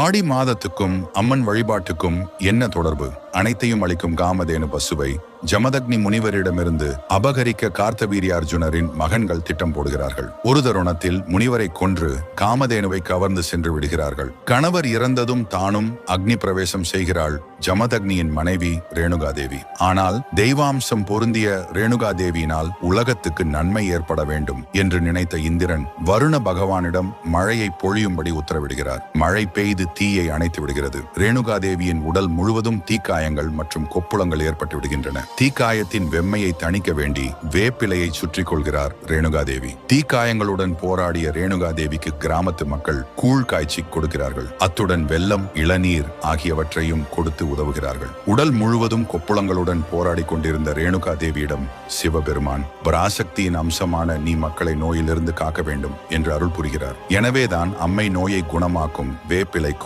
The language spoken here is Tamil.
ஆடி மாதத்துக்கும் அம்மன் வழிபாட்டுக்கும் என்ன தொடர்பு? அனைத்தையும் அளிக்கும் காமதேனு பசுவை ஜமதக்னி முனிவரிடமிருந்து அபகரிக்க கார்த்தவீரியார்ஜுனரின் மகன்கள் திட்டம் போடுகிறார்கள். ஒரு தருணத்தில் முனிவரை கொன்று காமதேனுவை கவர்ந்து சென்று விடுகிறார்கள். கணவர் இறந்ததும் தானும் அக்னி பிரவேசம் செய்கிறாள் ஜமதக்னியின் மனைவி ரேணுகாதேவி. ஆனால் தெய்வாம்சம் பொருந்திய ரேணுகாதேவியினால் உலகத்துக்கு நன்மை ஏற்பட வேண்டும் என்று நினைத்த இந்திரன் வருண பகவானிடம் மழையை பொழியும்படி உத்தரவிடுகிறார். மழை பெய்து தீயை அணைத்து விடுகிறது. ரேணுகாதேவியின் உடல் முழுவதும் தீக்காயங்கள் மற்றும் கொப்புளங்கள் ஏற்பட்டு விடுகின்றன. தீக்காயத்தின் வெம்மையை தணிக்க வேண்டி வேப்பிலையை சுற்றி கொள்கிறார் ரேணுகாதேவி. தீக்காயங்களுடன் போராடிய ரேணுகாதேவிக்கு கிராமத்து மக்கள் கூழ் காய்ச்சி கொடுக்கிறார்கள். அத்துடன் வெல்லம், இளநீர் ஆகியவற்றையும் கொடுத்து உதவுகிறார்கள். உடல் முழுவதும் கொப்புளங்களுடன் போராடி கொண்டிருந்த ரேணுகாதேவியிடம் சிவபெருமான் பராசக்தியின் அம்சமான நீ மக்களை நோயிலிருந்து காக்க வேண்டும் என்று அருள் புரிகிறார். எனவேதான் அம்மை நோயை குணமாக்கும் வேப்பிலைக்கும்